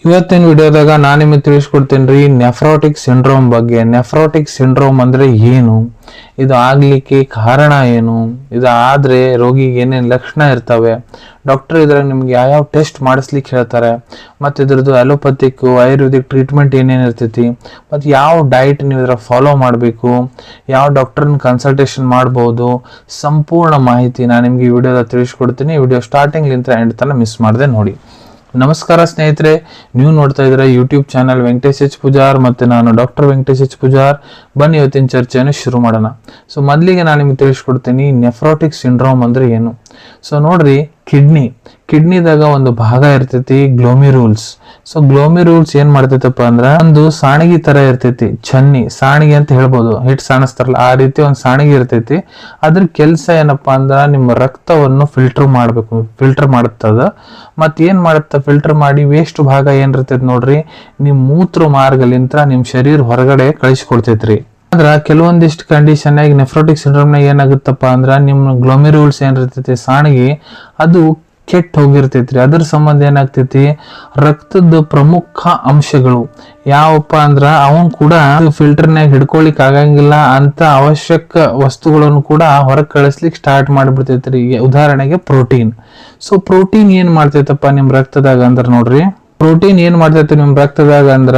ಇವತ್ತಿನ ವಿಡಿಯೋದಾಗ ನಾನು ನಿಮಗೆ ತಿಳಿಸ್ಕೊಡ್ತೀನಿ ರೀ ನೆಫ್ರೋಟಿಕ್ ಸಿಂಡ್ರೋಮ್ ಬಗ್ಗೆ. ನೆಫ್ರೋಟಿಕ್ ಸಿಂಡ್ರೋಮ್ ಅಂದ್ರೆ ಏನು, ಇದು ಆಗ್ಲಿಕ್ಕೆ ಕಾರಣ ಏನು, ಇದು ಆದ್ರೆ ರೋಗಿಗೆ ಏನೇನು ಲಕ್ಷಣ ಇರ್ತವೆ, ಡಾಕ್ಟರ್ ಇದ್ರಾಗ ನಿಮ್ಗೆ ಯಾವ್ಯಾವ ಟೆಸ್ಟ್ ಮಾಡಿಸ್ಲಿಕ್ಕೆ ಹೇಳ್ತಾರೆ, ಮತ್ತು ಇದ್ರದ್ದು ಅಲೋಪತಿಕ್ ಆಯುರ್ವೇದಿಕ್ ಟ್ರೀಟ್ಮೆಂಟ್ ಏನೇನು ಇರ್ತೈತಿ, ಮತ್ತು ಯಾವ ಡಯಟ್ ನೀವು ಇದ್ರ ಫಾಲೋ ಮಾಡಬೇಕು, ಯಾವ ಡಾಕ್ಟರ್ನ ಕನ್ಸಲ್ಟೇಷನ್ ಮಾಡ್ಬೋದು, ಸಂಪೂರ್ಣ ಮಾಹಿತಿ ನಾನು ನಿಮ್ಗೆ ಈ ವಿಡಿಯೋದಾಗ ತಿಳಿಸ್ಕೊಡ್ತೀನಿ. ವಿಡಿಯೋ ಸ್ಟಾರ್ಟಿಂಗ್ಲಿಂದ ಎಂಡ್ ತನಕ ಮಿಸ್ ಮಾಡದೆ ನೋಡಿ. ನಮಸ್ಕಾರ ಸ್ನೇಹಿತರೆ, ನೀವು ನೋಡ್ತಾ ಇದ್ರೆ YouTube channel Venkatesh H Poojar ಮತ್ತು ನಾನು ಡಾಕ್ಟರ್ ವೆಂಕಟೇಶ್ ಎಚ್ ಪೂಜಾರ್. ಬನ್ನಿ ಇವತ್ತಿನ ಚರ್ಚೆಯನ್ನು ಶುರು ಮಾಡೋಣ. ಸೊ ಮೊದಲಿಗೆ ನಾನು ನಿಮ್ಗೆ ತಿಳಿಸ್ಕೊಡ್ತೀನಿ ನೆಫ್ರೋಟಿಕ್ ಸಿಂಡ್ರೋಮ್ ಅಂದ್ರೆ ಏನು. ಸೊ ನೋಡ್ರಿ, ಕಿಡ್ನಿದಾಗ ಒಂದು ಭಾಗ ಇರ್ತೈತಿ ಗ್ಲೋಮಿರೂಲ್ಸ್. ಸೊ ಗ್ಲೋಮಿರೂಲ್ಸ್ ಏನ್ ಮಾಡ್ತೈತಪ್ಪ ಅಂದ್ರ ಒಂದು ಸಾಣಿಗೆ ತರ ಇರ್ತೈತಿ, ಸಾಣಿಗೆ ಅಂತ ಹೇಳ್ಬೋದು, ಹಿಟ್ ಸಾಣಿಸ್ತಾರಲ್ಲ ಆ ರೀತಿ ಒಂದು ಸಾಣಿಗೆ ಇರ್ತೈತಿ. ಅದ್ರ ಕೆಲಸ ಏನಪ್ಪಾ ಅಂದ್ರ ನಿಮ್ಮ ರಕ್ತವನ್ನು ಫಿಲ್ಟರ್ ಮಾಡುತ್ತದ. ಮತ್ ಏನ್ ಮಾಡುತ್ತ ಫಿಲ್ಟರ್ ಮಾಡಿ ವೇಸ್ಟ್ ಭಾಗ ಏನಿರ್ತೈತಿ ನೋಡ್ರಿ, ನಿಮ್ ಮೂತ್ರ ಮಾರ್ಗಲಿಂತ್ರ ನಿಮ್ ಶರೀರ ಹೊರಗಡೆ ಕಳಿಸ್ಕೊಡ್ತೈತ್ರಿ. ಅಂದ್ರ ಕೆಲವೊಂದಿಷ್ಟು ಕಂಡೀಷನ್ ಆಗಿ ನೆಫ್ರೋಟಿಕ್ ಸಿಂಡ್ರೋಮ್ ನಾಗ ಏನಾಗುತ್ತಪ್ಪ ಅಂದ್ರ ನಿಮ್ ಗ್ಲೋಮಿರೂಲ್ಸ್ ಏನಿರ್ತೈತಿ ಸಾಣಿಗೆ ಅದು ಕೆಟ್ಟ ಹೋಗಿರ್ತೈತ್ರಿ. ಅದ್ರ ಸಂಬಂಧ ಏನಾಗ್ತೈತಿ, ರಕ್ತದ ಪ್ರಮುಖ ಅಂಶಗಳು ಯಾವಪ್ಪ ಅಂದ್ರ ಅವನ್ ಕೂಡ ಫಿಲ್ಟರ್ನಾಗ ಹಿಡ್ಕೊಳಿಕ್ ಆಗಂಗಿಲ್ಲ ಅಂತ ಅವಶ್ಯಕ ವಸ್ತುಗಳನ್ನು ಕೂಡ ಹೊರಗೆ ಕಳಿಸ್ಲಿಕ್ಕೆ ಸ್ಟಾರ್ಟ್ ಮಾಡಿಬಿಡ್ತೈತ್ರಿ. ಉದಾಹರಣೆಗೆ ಪ್ರೋಟೀನ್. ಸೊ ಪ್ರೋಟೀನ್ ಏನ್ ಮಾಡ್ತೈತಪ್ಪ ನಿಮ್ ರಕ್ತದಾಗ ಅಂದ್ರ ನೋಡ್ರಿ, ಪ್ರೋಟೀನ್ ಏನ್ ಮಾಡ್ತೈತಿ ನಿಮ್ ರಕ್ತದಾಗ ಅಂದ್ರ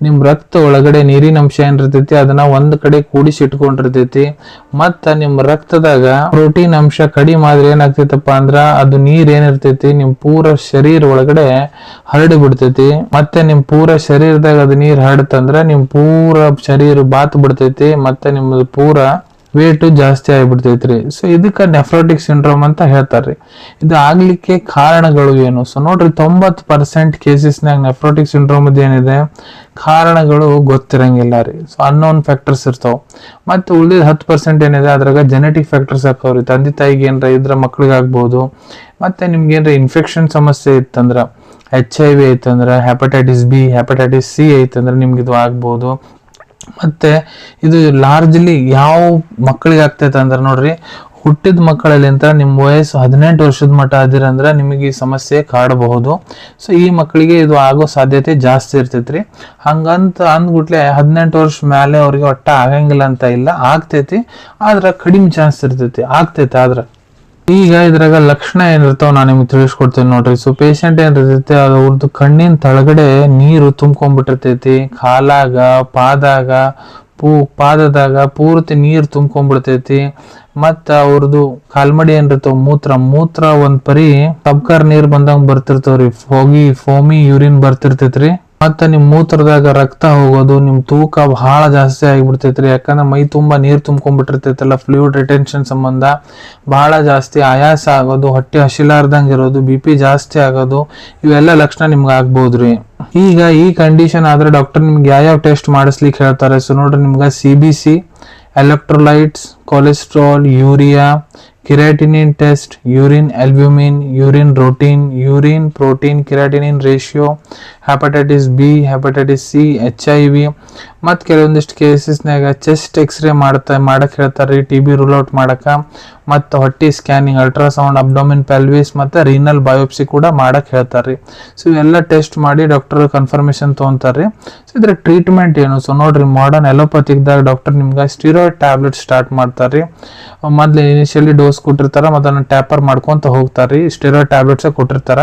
ನಿಮ್ ರಕ್ತ ಒಳಗಡೆ ನೀರಿನ ಅಂಶ ಏನಿರ್ತೈತಿ ಅದನ್ನ ಒಂದ್ ಕಡೆ ಕೂಡಿಸಿ ಇಟ್ಕೊಂಡಿರ್ತೈತಿ. ಮತ್ತ ನಿಮ್ ರಕ್ತದಾಗ ಪ್ರೋಟೀನ್ ಅಂಶ ಕಡಿಮೆ ಆದ್ರೆ ಏನಾಗ್ತೈತಪ್ಪ ಅಂದ್ರ ಅದು ನೀರ್ ಏನಿರ್ತೈತಿ ನಿಮ್ ಪೂರ ಶರೀರ ಒಳಗಡೆ ಹರಡಿ ಬಿಡ್ತೈತಿ. ಮತ್ತೆ ನಿಮ್ ಪೂರ ಶರೀರದಾಗ ಅದು ನೀರ್ ಹರಡತಂದ್ರ ನಿಮ್ ಪೂರ ಶರೀರ ಬಾತ್ ಬಿಡ್ತೈತಿ, ಮತ್ತೆ ನಿಮ್ದು ಪೂರ ವೇಟ್ ಜಾಸ್ತಿ ಆಗಿಬಿಡ್ತೈತ್ರಿ. ಸೊ ಇದಕ್ಕ ನೆಫ್ರೋಟಿಕ್ ಸಿಂಡ್ರೋಮ್ ಅಂತ ಹೇಳ್ತಾರ್ರಿ. ಇದು ಆಗ್ಲಿಕ್ಕೆ ಕಾರಣಗಳು ಏನು? ಸೊ ನೋಡ್ರಿ, 90% ಕೇಸಸ್ನಾಗ ನೆಫ್ರೋಟಿಕ್ ಸಿಂಡ್ರೋಮ್ ಏನಿದೆ ಕಾರಣಗಳು ಗೊತ್ತಿರಂಗಿಲ್ಲ ರೀ. ಸೊ ಅನ್ನೋನ್ ಫ್ಯಾಕ್ಟರ್ಸ್ ಇರ್ತಾವ. ಮತ್ತೆ ಉಳಿದ 10% ಏನಿದೆ ಅದ್ರಾಗ ಜೆನೆಟಿಕ್ ಫ್ಯಾಕ್ಟರ್ಸ್ ಹಾಕವ್ರಿ. ತಂದೆ ತಾಯಿಗೆ ಏನ್ರ ಇದ್ರ ಮಕ್ಳಿಗೆ ಆಗ್ಬಹುದು. ಮತ್ತೆ ನಿಮ್ಗೆ ಏನ್ರ ಇನ್ಫೆಕ್ಷನ್ ಸಮಸ್ಯೆ ಇತ್ತಂದ್ರ, HIV ಐತಂದ್ರ, ಹೆಪಟೈಟಿಸ್ B, ಹೆಪಟೈಟಿಸ್ C ಐತಂದ್ರ ನಿಮ್ಗೆ ಇದು ಆಗ್ಬಹುದು. ಮತ್ತೆ ಇದು ಲಾರ್ಜ್ಲಿ ಯಾವ ಮಕ್ಕಳಿಗೆ ಆಗ್ತೈತೆ ಅಂದ್ರೆ ನೋಡ್ರಿ, ಹುಟ್ಟಿದ ಮಕ್ಕಳಲ್ಲಿ ಅಂತ ನಿಮ್ ವಯಸ್ಸು 18 ವರ್ಷದ ಮಟ್ಟ ಅದಿರಂದ್ರ ನಿಮಗೆ ಈ ಸಮಸ್ಯೆ ಕಾಡಬಹುದು. ಸೊ ಈ ಮಕ್ಕಳಿಗೆ ಇದು ಆಗೋ ಸಾಧ್ಯತೆ ಜಾಸ್ತಿ ಇರ್ತೈತ್ರಿ. ಹಂಗಂತ ಅಂದ್ಬಿಟ್ಲೆ 18 ವರ್ಷ ಮೇಲೆ ಅವ್ರಿಗೆ ಒಟ್ಟ ಆಗಂಗಿಲ್ಲ ಅಂತ ಇಲ್ಲ, ಆಗ್ತೈತಿ, ಆದ್ರ ಕಡಿಮೆ ಚಾನ್ಸ್ ಇರ್ತೈತಿ, ಆಗ್ತೈತಿ. ಆದ್ರ ಈಗ ಇದ್ರಾಗ ಲಕ್ಷಣ ಏನಿರ್ತಾವ ನಾನು ನಿಮ್ಗೆ ತಿಳಿಸ್ಕೊಡ್ತೇನೆ ನೋಡ್ರಿ. ಸೊ ಪೇಷಂಟ್ ಏನಿರ್ತೈತಿ ಅವ್ರದ್ದು ಕಣ್ಣಿನ ತಳಗಡೆ ನೀರು ತುಂಬ್ಕೊಂಡ್ಬಿಟ್ಟಿರ್ತೈತಿ, ಕಾಲಾಗ ಪಾದದಾಗ ಪೂರ್ತಿ ನೀರು ತುಂಬ್ಕೊಂಡ್ಬಿಡ್ತೈತಿ. ಮತ್ತ ಅವ್ರದ್ದು ಕಾಲ್ಮಡಿ ಏನಿರ್ತಾವ ಮೂತ್ರ ಒಂದ್ ಪರಿ ತಬ್ಕರ್ ನೀರ್ ಬಂದಂಗ ಬರ್ತಿರ್ತಾವ್ರಿ, ಫೋಮಿ ಯೂರಿನ್ ಬರ್ತಿರ್ತೈತ್ರಿ. ಮತ್ತ ನಿಮ್ ಮೂತ್ರದಾಗ ರಕ್ತ ಹೋಗೋದು, ನಿಮ್ ತೂಕ ಬಹಳ ಜಾಸ್ತಿ ಆಗಿಬಿಡ್ತೈತ್ರಿ. ಯಾಕಂದ್ರೆ ಮೈ ತುಂಬಾ ನೀರ್ ತುಂಬ್ಕೊಂಡ್ಬಿಟ್ಟಿರ್ತೈತಲ್ಲ, ಫ್ಲೂಯಿಡ್ ರಿಟೆನ್ಷನ್ ಸಂಬಂಧ ಬಹಳ ಜಾಸ್ತಿ ಆಯಾಸ ಆಗೋದು, ಹೊಟ್ಟೆ ಹಸಿಲಾರ್ದಂಗ ಇರೋದು, BP ಜಾಸ್ತಿ ಆಗೋದು, ಇವೆಲ್ಲ ಲಕ್ಷಣ ನಿಮ್ಗೆ ಆಗ್ಬೋದ್ರಿ. ಈಗ ಈ ಕಂಡೀಷನ್ ಆದ್ರೆ ಡಾಕ್ಟರ್ ನಿಮ್ಗೆ ಯಾವ ಟೆಸ್ಟ್ ಮಾಡಿಸ್ಲಿಕ್ಕೆ ಹೇಳ್ತಾರೆ. ಸೊ ನೋಡ್ರಿ, ನಿಮ್ಗೆ CBC, electrolytes, cholesterol, urea, creatinine test, urine albumin, urine protein, urine protein creatinine ratio, hepatitis B, hepatitis C, HIV. ಮತ್ತು ಕೆಲವೊಂದಿಷ್ಟು ಕೇಸಸ್ನಾಗ ಚೆಸ್ಟ್ ಎಕ್ಸ್ರೇ ಮಾಡಕ್ ಹೇಳ್ತಾರೆ, TB ರೂಲ್ ಔಟ್ ಮಾಡಕ. ಮತ್ತು ಹೊಟ್ಟಿ ಸ್ಕ್ಯಾನಿಂಗ್, ಅಲ್ಟ್ರಾಸೌಂಡ್, ಅಬ್ಡೋಮಿನ್, ಪೆಲ್ವಿಸ್, ಮತ್ತು ರೀನಲ್ ಬಯೋಪ್ಸಿ ಕೂಡ ಮಾಡಕ್ ಹೇಳ್ತಾರ್ರಿ. ಸೊ ಇವೆಲ್ಲ ಟೆಸ್ಟ್ ಮಾಡಿ ಡಾಕ್ಟರ್ ಕನ್ಫರ್ಮೇಶನ್ ತೊಗೊಂತಾರ್ರಿ. ಸೊ ಇದ್ರ ಟ್ರೀಟ್ಮೆಂಟ್ ಏನು? ಸೊ ನೋಡ್ರಿ, ಮಾಡರ್ನ್ ಅಲೋಪತಿಕ್ದಾಗ ಡಾಕ್ಟರ್ ನಿಮ್ಗೆ ಸ್ಟೀರಾಯ್ಡ್ ಟ್ಯಾಬ್ಲೆಟ್ ಸ್ಟಾರ್ಟ್ ಮಾಡ್ತಾರ್ರಿ. ಮೊದ್ಲು ಇನಿಷಿಯಲಿ ಡೋಸ್ ಕೊಟ್ಟಿರ್ತಾರ, ಮತ್ತು ಅದನ್ನ ಟ್ಯಾಪರ್ ಮಾಡ್ಕೊಂತ ಹೋಗ್ತಾರ್ರಿ. ಸ್ಟೀರಾಯ್ಡ್ ಟ್ಯಾಬ್ಲೆಟ್ಸ್ ಕೊಟ್ಟಿರ್ತಾರ.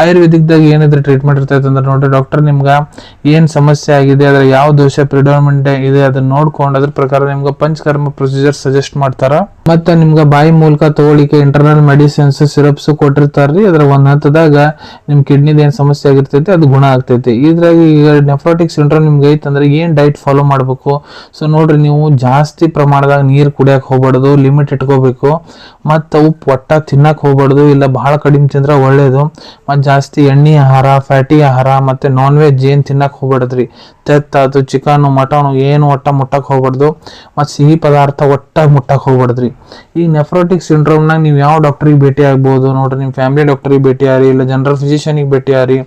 ಆಯುರ್ವೇದಿಕ್ದಾಗ ಏನಿದ್ರೆ ಟ್ರೀಟ್ಮೆಂಟ್ ಇರ್ತೈತೆ ಅಂದ್ರೆ ನೋಡ್ರಿ, ಡಾಕ್ಟರ್ ನಿಮ್ಗೆ ಏನ್ ಸಮಸ್ಯೆ ಆಗಿದೆ, ಅದ್ರ ಯಾವ ದೋಷ ಪ್ರಿಡಾಮಿನೆಂಟ್ ಇದೆ ಅದನ್ನ ನೋಡ್ಕೊಂಡು ಅದ್ರ ಪ್ರಕಾರ ನಿಮ್ಗೆ ಪಂಚಕರ್ಮ ಪ್ರೊಸೀಜರ್ ಸಜೆಸ್ಟ್ ಮಾಡ್ತಾರ. ಮತ್ತೆ ನಿಮ್ಗೆ ಬಾಯಿ ಮೂಲಕ ತಗೊಳಿಕ್ಕೆ ಇಂಟರ್ನಲ್ ಮೆಡಿಸಿನ್ಸ್, ಸಿರಪ್ಸ್ ಕೊಟ್ಟಿರ್ತಾರ್ರಿ. ಅದ್ರ ಒಂದ್ ಹಂತದಾಗ ನಿಮ್ ಕಿಡ್ನಿದ ಏನ್ ಸಮಸ್ಯೆ ಆಗಿರ್ತೈತಿ ಅದು ಗುಣ ಆಗ್ತೈತಿ. ಇದ್ರಾಗ ಈಗ ನೆಫ್ರೋಟಿಕ್ ಸಿಂಡ್ರೋಮ್ ನಿಮ್ಗೆ ಐತಂದ್ರೆ ಏನ್ ಡಯಟ್ ಫಾಲೋ ಮಾಡ್ಬೇಕು? ಸೊ ನೋಡ್ರಿ, ನೀವು ಜಾಸ್ತಿ ಪ್ರಮಾಣದಾಗ ನೀರ್ ಕುಡಿಯಕ್ ಹೋಗ್ಬಾರ್ದು, ಲಿಮಿಟ್ ಇಟ್ಕೋಬೇಕು. ಮತ್ತ ಉಪ್ಪು ಒಟ್ಟ ತಿನ್ನಕ್ ಹೋಗ್ಬಾರ್ದು, ಇಲ್ಲ ಬಹಳ ಕಡಿಮೆ ತಿಂದ್ರೆ ಒಳ್ಳೇದು. ಮತ್ ಜಾಸ್ತಿ ಎಣ್ಣೆ ಆಹಾರ, ಫ್ಯಾಟಿ ಆಹಾರ, ಮತ್ತೆ ನಾನ್ ವೆಜ್ ಏನ್ ತಿನ್ನಕ್ ಹೋಗ್ಬಾರ್ದ್ರಿ. ತೆತ್ತಾತು, ಚಿಕನ್, ಮಟನ್ ಏನು ಒಟ್ಟ ಮುಟ್ಟಕ್ ಹೋಗ್ಬಾರ್ದು. ಮತ್ ಸಿಹಿ ಪದಾರ್ಥ ಒಟ್ಟ ಮುಟ್ಟಕ್ ಹೋಗ್ಬಾರ್ದ್ರಿ. ಈಗ ನೆಫ್ರೋಟಿಕ್ ಸಿಂಡ್ರೋಮ್ನಾಗ ನೀವು ಯಾವ ಡಾಕ್ಟ್ರಿಗೆ ಭೇಟಿ ಆಗ್ಬೋದು ನೋಡ್ರಿ, ನಿಮ್ಮ ಫ್ಯಾಮಿಲಿ ಡಾಕ್ಟ್ರಿಗೆ ಭೇಟಿ ಆರಿ, ಇಲ್ಲ ಜನರಲ್ ಫಿಸಿಷಿಯನಿಗೆ ಭೇಟಿ ಆರಿ,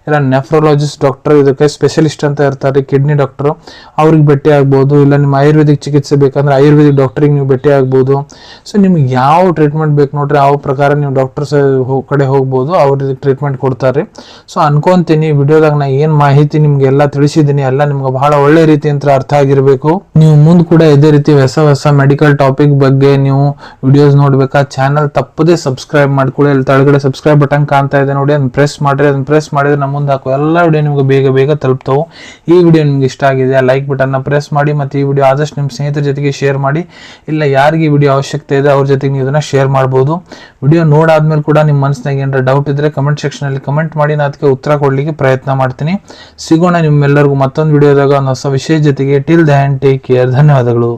ಇಲ್ಲ ನೆಫ್ರೋಲಜಿಸ್ಟ್ ಡಾಕ್ಟರ್ ಇದಕ್ಕೆ ಸ್ಪೆಷಲಿಸ್ಟ್ ಅಂತ ಇರ್ತಾರೆ, ಕಿಡ್ನಿ ಡಾಕ್ಟರ್, ಅವ್ರಿಗೆ ಭೇಟಿ ಆಗ್ಬೋದು. ಇಲ್ಲ ನಿಮ್ಮ ಆಯುರ್ವೇದಿಕ್ ಚಿಕಿತ್ಸೆ ಬೇಕಂದ್ರೆ ಆಯುರ್ವೇದಿಕ್ ಡಾಕ್ಟ್ರಿಗೆ ನೀವು ಭೇಟಿ ಆಗ್ಬೋದು. ಸೊ ನಿಮ್ಗೆ ಯಾವ ಟ್ರೀಟ್ಮೆಂಟ್ ಬೇಕು ನೋಡ್ರಿ, ಆ ಪ್ರಕಾರ ನೀವು ಡಾಕ್ಟರ್ಸ್ ಕಡೆ ಹೋಗ್ಬೋದು, ಅವ್ರಿಗೆ ಟ್ರೀಟ್ಮೆಂಟ್ ಕೊಡ್ತಾರೆ. ಸೊ ಅನ್ಕೊಂತೀನಿ ವಿಡಿಯೋದಾಗ ನಾ ಏನು ಮಾಹಿತಿ ನಿಮ್ಗೆ ಎಲ್ಲ ತಿಳಿಸಿದ್ದೀನಿ ಎಲ್ಲ ನಿಮ್ಗೆ ಬಹಳ ಒಳ್ಳೆ ರೀತಿ ಅಂತ ಅರ್ಥ ಆಗಿರಬೇಕು. ನೀವು ಮುಂದೆ ಕೂಡ ಇದೇ ರೀತಿ ಹೊಸ ಮೆಡಿಕಲ್ ಟಾಪಿಕ್ ಬಗ್ಗೆ ನೀವು ವಿಡಿಯೋಸ್ ನೋಡ್ಬೇಕಾ, ಚಾನಲ್ ತಪ್ಪದೇ ಸಬ್ಸ್ಕ್ರೈಬ್ ಮಾಡ್ಕೊಳ್ಳಿ. ಅಲ್ಲಿ ತೆಳಗಡೆ ಸಬ್ಸ್ಕ್ರೈಬ್ ಬಟನ್ ಕಾಣ್ತಾ ಇದೆ ನೋಡಿ, ಅದನ್ನ ಪ್ರೆಸ್ ಮಾಡಿದ್ರೆ ನಮ್ಮ ಮುಂದೆ ಹಾಕೋ ಎಲ್ಲ ವಿಡಿಯೋ ನಿಮ್ಗೆ ಬೇಗ ತಲುಪ್ತಾವೆ. ಈ ವಿಡಿಯೋ ನಿಮ್ಗೆ ಇಷ್ಟ ಆಗಿದೆ ಲೈಕ್ ಬಟನ್ನ ಪ್ರೆಸ್ ಮಾಡಿ, ಮತ್ತು ಈ ವಿಡಿಯೋ ಆದಷ್ಟು ನಿಮ್ಮ ಸ್ನೇಹಿತರ ಜೊತೆಗೆ ಶೇರ್ ಮಾಡಿ. ಇಲ್ಲ ಯಾರಿಗೆ ವಿಡಿಯೋ ಅವಶ್ಯಕತೆ ಇದೆ ಅವ್ರ ಜೊತೆಗೆ ನೀವು ಇದನ್ನ ಶೇರ್ ಮಾಡ್ಬೋದು. ವಿಡಿಯೋ ನೋಡಾದ್ಮೇಲೆ ಕೂಡ ನಿಮ್ಮ ಮನಸ್ಸಿನಾಗ ಏನಾರ ಡೌಟ್ ಇದ್ರೆ ಕಮೆಂಟ್ ಸೆಕ್ಷನ್ ಅಲ್ಲಿ ಕಮೆಂಟ್ ಮಾಡಿ, ನಾನು ಅದಕ್ಕೆ ಉತ್ತರ ಕೊಡ್ಲಿಕ್ಕೆ ಪ್ರಯತ್ನ ಮಾಡ್ತೀನಿ. ಸಿಗೋಣ ನಿಮ್ಮೆಲ್ಲರಿಗೂ ಮತ್ತೊಂದು ವಿಡಿಯೋದಾಗ ಒಂದು ಹೊಸ ವಿಷಯ ಜೊತೆಗೆ. Till then take care. ಧನ್ಯವಾದಗಳು.